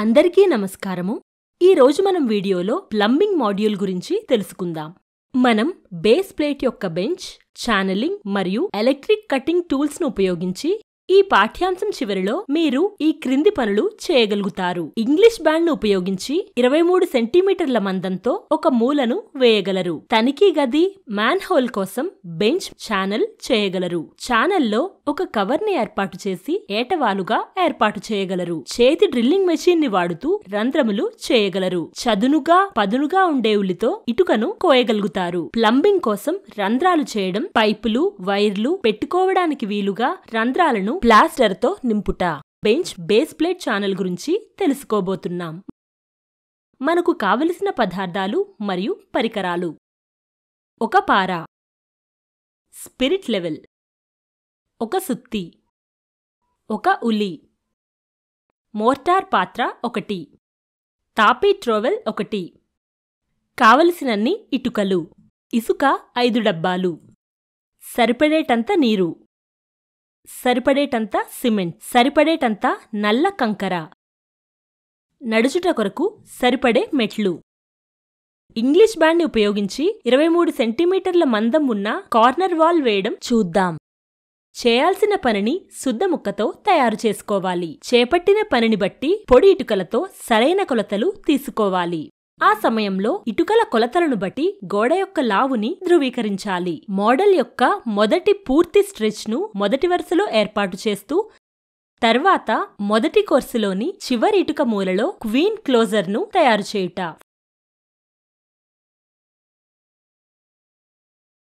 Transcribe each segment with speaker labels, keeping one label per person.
Speaker 1: అందరికీ నమస్కారము. ఈ రోజు మనం వీడియోలో ప్లంబింగ్ మాడ్యూల్ గురించి తెలుసుకుందాం. మనం బేస్ ప్లేట్ యొక్క బెంచ్, ఛానలింగ్ మరియు ఎలక్ట్రిక్ కటింగ్ టూల్స్ ను ఉపయోగించి ఈ పాఠ్యాంశం చివరిలో మీరు ఈ క్రింది పనులు చేయగలుగుతారు. ఇంగ్లీష్ బ్యాండ్ ను ఉపయోగించి 23 సెంటీమీటర్ల మందంతో ఒక మూలను వేయగలరు. తనిఖీ గది, మ్యాన్ హోల్ కోసం బెంచ్ ఛానల్ చేయగలరు. ఛానల్లో ఒక కవర్ ని ఏర్పాటు చేసి ఏటవాలుగా ఏర్పాటు చేయగలరు. చేతి డ్రిల్లింగ్ మెషిన్ ని వాడుతూ రంధ్రములు చేయగలరు. చదునుగా పదునుగా ఉండే ఉలితో ఇటుకను కోయగలుగుతారు. ప్లంబింగ్ కోసం రంధ్రాలు చేయడం, పైపులు, వైర్లు పెట్టుకోవడానికి వీలుగా రంధ్రాలను ప్లాస్టర్ తో నింపుట. బెంచ్ బేస్ ప్లేట్ ఛానల్ గురించి తెలుసుకోబోతున్నాం. మనకు కావలసిన పదార్థాలు మరియు పరికరాలు: ఒక పార, స్పిరిట్ లెవెల్, ఒక సుత్తి, ఒక ఉలి, మోర్టార్ పాత్ర 1, తాపీ ట్రోవెల్ 1, కావలసినన్ని ఇటుకలు, ఇసుక 5 డబ్బాలు, సరిపడేటంత నీరు, సరిపడేటంత సిమెంట్, సరిపడేటంత నల్ల కంకర, నడుచుట కొరకు సరిపడే మెట్లు. ఇంగ్లీష్ బ్యాండ్ ని ఉపయోగించి 23 సెంటీమీటర్ల మందం ఉన్న కార్నర్ వాల్ వేయడం చూద్దాం. చేయాల్సిన పనిని శుద్ధముక్కతో తయారు చేసుకోవాలి. చేపట్టిన పనిని బట్టి పొడి ఇటుకలతో సరైన కొలతలు తీసుకోవాలి. ఆ సమయంలో ఇటుకల కొలతలను బట్టి గోడ యొక్క లావుని ధృవీకరించాలి. మోడల్ యొక్క మొదటి పూర్తి స్ట్రెచ్ ను మొదటి వరుసలో ఏర్పాటు చేస్తూ తర్వాత మొదటి కోర్సులోని చివరి ఇటుక మూలలో క్వీన్ క్లోజర్ ను తయారు చేయుట.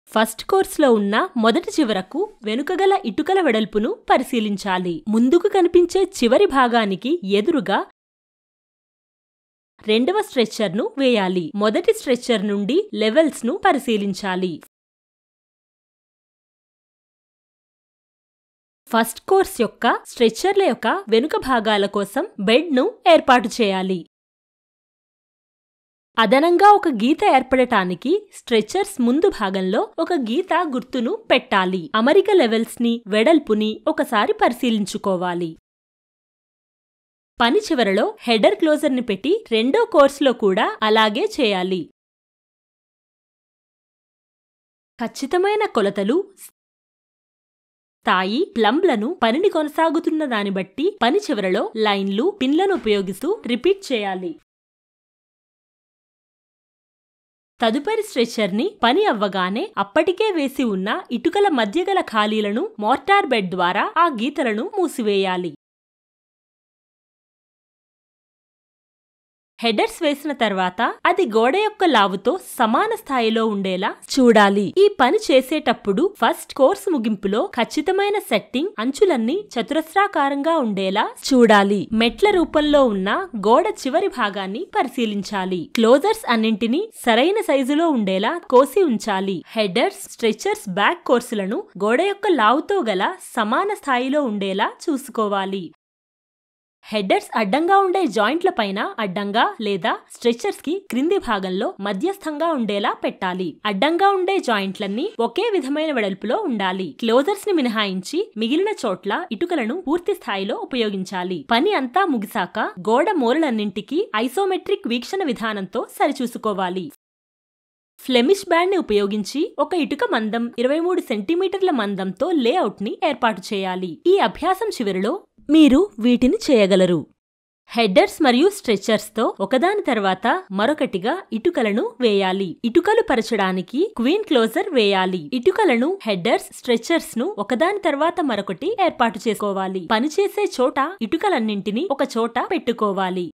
Speaker 1: ఫస్ట్ కోర్సులో ఉన్న మొదటి చివరకు వెనుకగల ఇటుకల వెడల్పును పరిశీలించాలి. ముందుకు కనిపించే చివరి భాగానికి ఎదురుగా రెండవ స్ట్రెచ్చర్ను వేయాలి. మొదటి స్ట్రెచ్చర్ నుండి లెవెల్స్ ను పరిశీలించాలి. ఫస్ట్ కోర్స్ యొక్క స్ట్రెచ్చర్ల యొక్క వెనుక భాగాల కోసం బెడ్ ను ఏర్పాటు చేయాలి. అదనంగా ఒక గీత ఏర్పడటానికి స్ట్రెచ్చర్స్ ముందు భాగంలో ఒక గీత గుర్తును పెట్టాలి. అమరిక లెవెల్స్ ని, వెడల్పుని ఒకసారి పరిశీలించుకోవాలి. పని చివరలో హెడర్ క్లోజర్ ని పెట్టి రెండో కోర్సులో కూడా అలాగే చేయాలి. ఖచ్చితమైన కొలతలు, స్థాయి, ప్లంబ్లను పనిని కొనసాగుతున్న దాన్ని బట్టి పని చివరలో లైన్లు, పిన్లను ఉపయోగిస్తూ రిపీట్ చేయాలి. తదుపరి స్ట్రెచ్చర్ ని పని అవ్వగానే అప్పటికే వేసి ఉన్న ఇటుకల మధ్యగల ఖాళీలను మోర్టార్ బెడ్ ద్వారా ఆ గీతలను మూసివేయాలి. హెడర్స్ వేసిన తర్వాత అది గోడ యొక్క లావుతో సమాన స్థాయిలో ఉండేలా చూడాలి. ఈ పని చేసేటప్పుడు ఫస్ట్ కోర్స్ ముగింపులో ఖచ్చితమైన సెట్టింగ్, అంచులన్నీ చతురస్రాకారంగా ఉండేలా చూడాలి. మెట్ల రూపంలో ఉన్న గోడ చివరి భాగాన్ని పరిశీలించాలి. క్లోజర్స్ అన్నింటినీ సరైన సైజులో ఉండేలా కోసి ఉంచాలి. హెడర్స్, స్ట్రెచ్చర్స్ బ్యాక్ కోర్సులను గోడ యొక్క లావుతో గల సమాన స్థాయిలో ఉండేలా చూసుకోవాలి. హెడర్స్ అడ్డంగా ఉండే జాయింట్ల పైన అడ్డంగా లేదా స్ట్రెచ్చర్స్ కి క్రింది భాగంలో మధ్యస్థంగా ఉండేలా పెట్టాలి. అడ్డంగా ఉండే జాయింట్లన్నీ ఒకే విధమైన వెడల్పులో ఉండాలి. క్లోజర్స్ ని మినహాయించి మిగిలిన చోట్ల ఇటుకలను పూర్తి స్థాయిలో ఉపయోగించాలి. పని అంతా ముగిసాక గోడ మూలలన్నింటికీ ఐసోమెట్రిక్ వీక్షణ విధానంతో సరిచూసుకోవాలి. ఫ్లెమిష్ బ్యాండ్ ని ఉపయోగించి ఒక ఇటుక మందం 23 సెంటీమీటర్ల మందంతో లేఅవుట్ ని ఏర్పాటు చేయాలి. ఈ అభ్యాసం చివరిలో మీరు వీటిని చేయగలరు. హెడర్స్ మరియు స్ట్రెచ్చర్స్ తో ఒకదాని తర్వాత మరొకటిగా ఇటుకలను వేయాలి. ఇటుకలు పరచడానికి క్వీన్ క్లోజర్ వేయాలి. ఇటుకలను, హెడర్స్, స్ట్రెచ్చర్స్ ను ఒకదాని తర్వాత మరొకటి ఏర్పాటు చేసుకోవాలి. పనిచేసే చోట ఇటుకలన్నింటినీ ఒక చోట పెట్టుకోవాలి.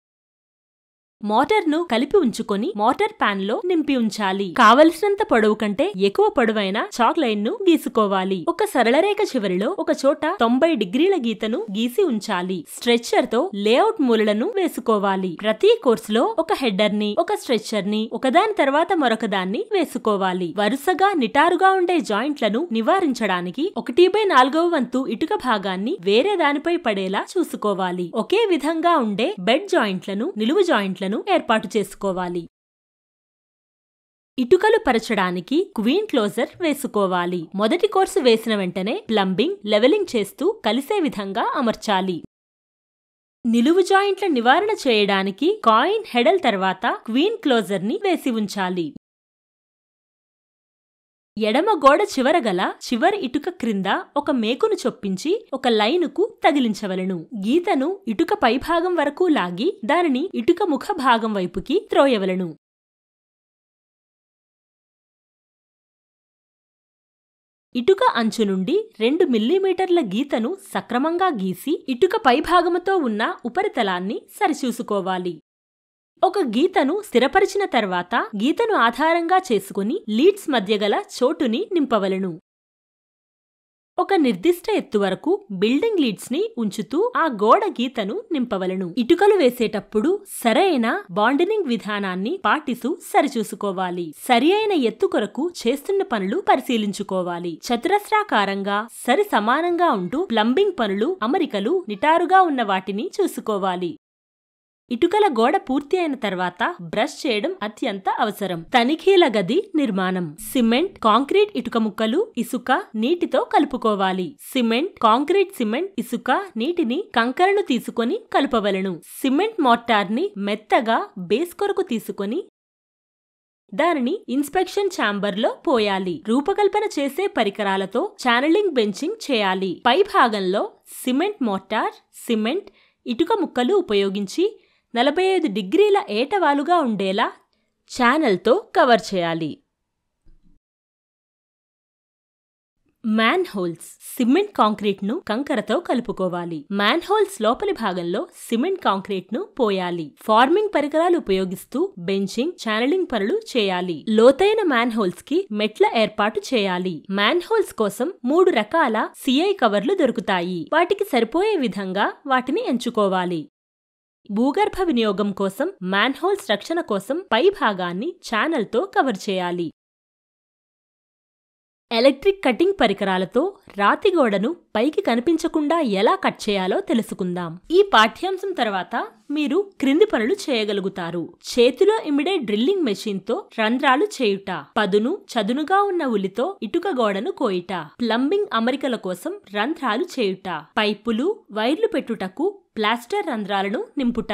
Speaker 1: మోటార్ ను కలిపి ఉంచుకొని మోటార్ ప్యాన్ లో నింపి ఉంచాలి. కావలసినంత పొడవు కంటే ఎక్కువ పొడవైన చాక్ లైన్ ను గీసుకోవాలి. ఒక సరళరేఖ చివరిలో ఒక చోట 90 డిగ్రీల గీతను గీసి ఉంచాలి. స్ట్రెచ్చర్ తో లేఅవుట్ మూలలను వేసుకోవాలి. ప్రతి కోర్సులో ఒక హెడర్ ని, ఒక స్ట్రెచ్చర్ ని ఒకదాని తర్వాత మరొకదాన్ని వేసుకోవాలి. వరుసగా నిటారుగా ఉండే జాయింట్లను నివారించడానికి 1/4 వంతు ఇటుక భాగాన్ని వేరే దానిపై పడేలా చూసుకోవాలి. ఒకే విధంగా ఉండే బెడ్ జాయింట్లను, నిలువు జాయింట్లను ఏర్పాటు చేసుకోవాలి. ఇటుకలు పరచడానికి క్వీన్ క్లోజర్ వేసుకోవాలి. మొదటి కోర్సు వేసిన వెంటనే ప్లంబింగ్, లెవెలింగ్ చేస్తూ కలిసే విధంగా అమర్చాలి. నిలువు జాయింట్ల నివారణ చేయడానికి కాయిన్ హెడల్ తర్వాత క్వీన్ క్లోజర్ని వేసి ఉంచాలి. ఎడమ గోడ చివర గల చివరి ఇటుక క్రింద ఒక మేకును చొప్పించి ఒక లైనుకు తగిలించవలెను. గీతను ఇటుక పైభాగం వరకు లాగి దానిని ఇటుక ముఖ భాగం వైపుకి త్రోయవలెను. ఇటుక అంచు నుండి 2 మిల్లీమీటర్ల గీతను సక్రమంగా గీసి ఇటుక పైభాగముతో ఉన్న ఉపరితలాన్ని సరిచూసుకోవాలి. ఒక గీతను స్థిరపరిచిన తర్వాత గీతను ఆధారంగా చేసుకుని లీడ్స్ మధ్య గల చోటుని నింపవలెను. ఒక నిర్దిష్ట ఎత్తు వరకు బిల్డింగ్ లీడ్స్ ని ఉంచుతూ ఆ గోడ గీతను నింపవలెను. ఇటుకలు వేసేటప్పుడు సరైన బాండనింగ్ విధానాన్ని పాటిస్తూ సరిచూసుకోవాలి. సరి అయిన ఎత్తు కొరకు చేస్తున్న పనులు పరిశీలించుకోవాలి. చతురస్రాకారంగా సరి సమానంగా ఉంటూ ప్లంబింగ్ పనులు అమరికలు నిటారుగా ఉన్న వాటిని చూసుకోవాలి. ఇటుకల గోడ పూర్తి అయిన తర్వాత బ్రష్ చేయడం అత్యంత అవసరం. తనిఖీల గది నిర్మాణం. సిమెంట్, కాంక్రీట్ ఇటుక ముక్కలు, ఇసుక నీటితో కలుపుకోవాలి. సిమెంట్, కాంక్రీట్, సిమెంట్, ఇసుక నీటిని కంకరను తీసుకొని కలుపవలెను. సిమెంట్ మోర్టార్ని మెత్తగా బేస్ కొరకు తీసుకొని దానిని ఇన్స్పెక్షన్ ఛాంబర్లో పోయాలి. రూపకల్పన చేసే పరికరాలతో ఛానలింగ్ బెంచింగ్ చేయాలి. పై భాగంలో సిమెంట్ మోర్టార్, సిమెంట్, ఇటుక ముక్కలు ఉపయోగించి 45 డిగ్రీల ఏటవాలుగా ఉండేలా ఛానల్తో కవర్ చేయాలి. Man holes. సిమెంట్ కాంక్రీట్ను కంకరతో కలుపుకోవాలి. మ్యాన్ హోల్స్ లోపలి భాగంలో సిమెంట్ కాంక్రీట్ను పోయాలి. ఫార్మింగ్ పరికరాలు ఉపయోగిస్తూ బెంచింగ్, ఛానలింగ్ పనులు చేయాలి. లోతైన మ్యాన్ హోల్స్ కి మెట్ల ఏర్పాటు చేయాలి. మ్యాన్ హోల్స్ కోసం 3 రకాల CI కవర్లు దొరుకుతాయి. వాటికి సరిపోయే విధంగా వాటిని ఎంచుకోవాలి. భూగర్భ వినియోగం కోసం మ్యాన్ హోల్స్ రక్షణ కోసం పై భాగాన్ని ఛానల్తో కవర్ చేయాలి. ఎలక్ట్రిక్ కటింగ్ పరికరాలతో రాతి గోడను పైకి కనిపించకుండా ఎలా కట్ చేయాలో తెలుసుకుందాం. ఈ పాఠ్యాంశం తర్వాత మీరు క్రింది పనులు చేయగలుగుతారు. చేతిలో ఇమిడే డ్రిల్లింగ్ మెషిన్తో రంధ్రాలు చేయుట, పదును చదునుగా ఉన్న ఉలితో ఇటుక గోడను కోయుట, ప్లంబింగ్ అమరికల కోసం రంధ్రాలు చేయుట, పైపులు, వైర్లు పెట్టుటకు ప్లాస్టర్ రంధ్రాలను నింపుట.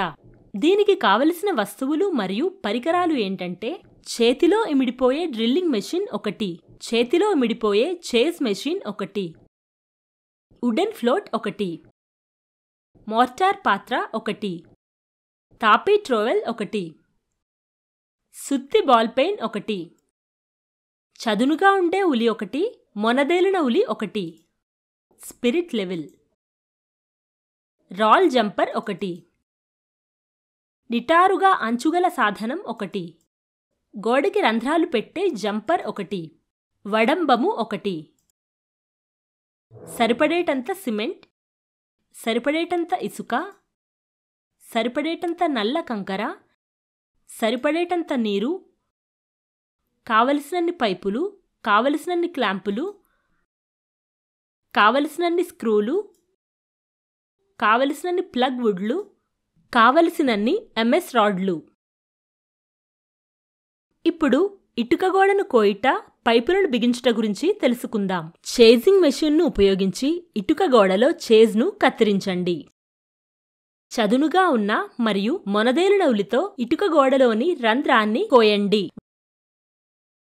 Speaker 1: దీనికి కావలసిన వస్తువులు మరియు పరికరాలు ఏంటంటే చేతిలో ఇమిడిపోయే డ్రిల్లింగ్ మెషిన్ 1, చేతిలో ఇమిడిపోయే chase machine 1, wooden float 1, mortar పాత్ర 1, తాపీ ట్రోవెల్ 1, సుత్తి బాల్ పెయిన్ 1, చదునుగా ఉండే ఉలి 1, మొనదేలిన ఉలి 1, స్పిరిట్ లెవెల్, రాల్ జంపర్ 1, నిటారుగా అంచుగల సాధనం 1, గోడకి రంధ్రాలు పెట్టే జంపర్ 1, వడంబము 1, సరిపడేటంత సిమెంట్, సరిపడేటంత ఇసుక, సరిపడేటంత నల్ల కంకర, సరిపడేటంత నీరు, కావలసినన్ని పైపులు, కావలసినన్ని క్లాంపులు, కావలసినన్ని స్క్రూలు, కావలసినన్ని ప్లగ్ వుడ్లు, కావలసినన్ని MS రాడ్లు. ఇప్పుడు ఇటుక గోడను కోయుట, పైపులను బిగించుట గురించి తెలుసుకుందాం. చేజింగ్ మెషిన్ను ఉపయోగించి ఇటుక గోడలో చేజ్ను కత్తిరించండి. చదునుగా ఉన్న మరియు మొనదేలిన ఉలితో ఇటుక గోడలోని రంధ్రాన్ని కోయండి.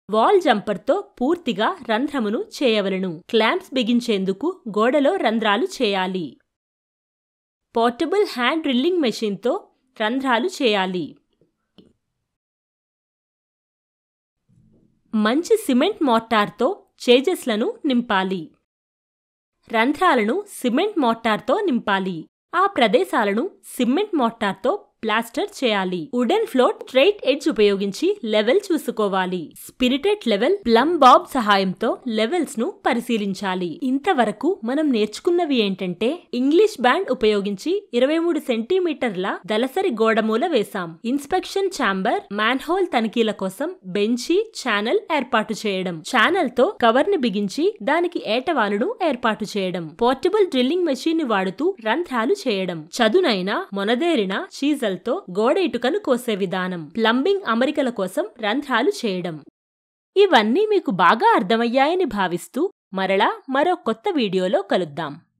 Speaker 1: వాల్ జంపర్తో పూర్తిగా రంధ్రమును చేయవలెను. క్లాంప్స్ బిగించేందుకు గోడలో రంధ్రాలు చేయాలి. పోర్టబుల్ హ్యాండ్ డ్రిల్లింగ్ మెషిన్తో రంధ్రాలు చేయాలి. మంచి సిమెంట్ మోర్టార్తో చేజెస్లను నింపాలి. రంధ్రాలను సిమెంట్ మోర్టార్తో నింపాలి. ఆ ప్రదేశాలను సిమెంట్ మోర్టార్తో ప్లాస్టర్ చేయాలి. వుడెన్ ఫ్లోట్ స్ట్రెయిట్ ఎడ్జ్ ఉపయోగించి లెవెల్ చూసుకోవాలి. స్పిరిటెడ్ లెవెల్, ప్లమ్ బాబ్ సహాయంతో లెవెల్స్ ను పరిశీలించాలి. ఇంతవరకు మనం నేర్చుకున్నవి ఏంటంటే ఇంగ్లీష్ బ్యాండ్ ఉపయోగించి 23 సెంటీమీటర్ల దళసరి గోడమూల వేశాం. ఇన్స్పెక్షన్ ఛాంబర్, మ్యాన్హోల్ తనిఖీల కోసం బెంచి, ఛానల్ ఏర్పాటు చేయడం, ఛానల్ తో కవర్ ని బిగించి దానికి ఏటవాలును ఏర్పాటు చేయడం, పోర్టబుల్ డ్రిల్లింగ్ మెషిన్ ని వాడుతూ రంధ్రాలు చేయడం, చదునైన మొనదేరిన చీజల్తో గోడ ఇటుకను కోసే విధానం, ప్లంబింగ్ అమరికల కోసం రంధ్రాలు చేయడం. ఇవన్నీ మీకు బాగా అర్థమయ్యాయని భావిస్తూ మరలా మరో కొత్త వీడియోలో కలుద్దాం.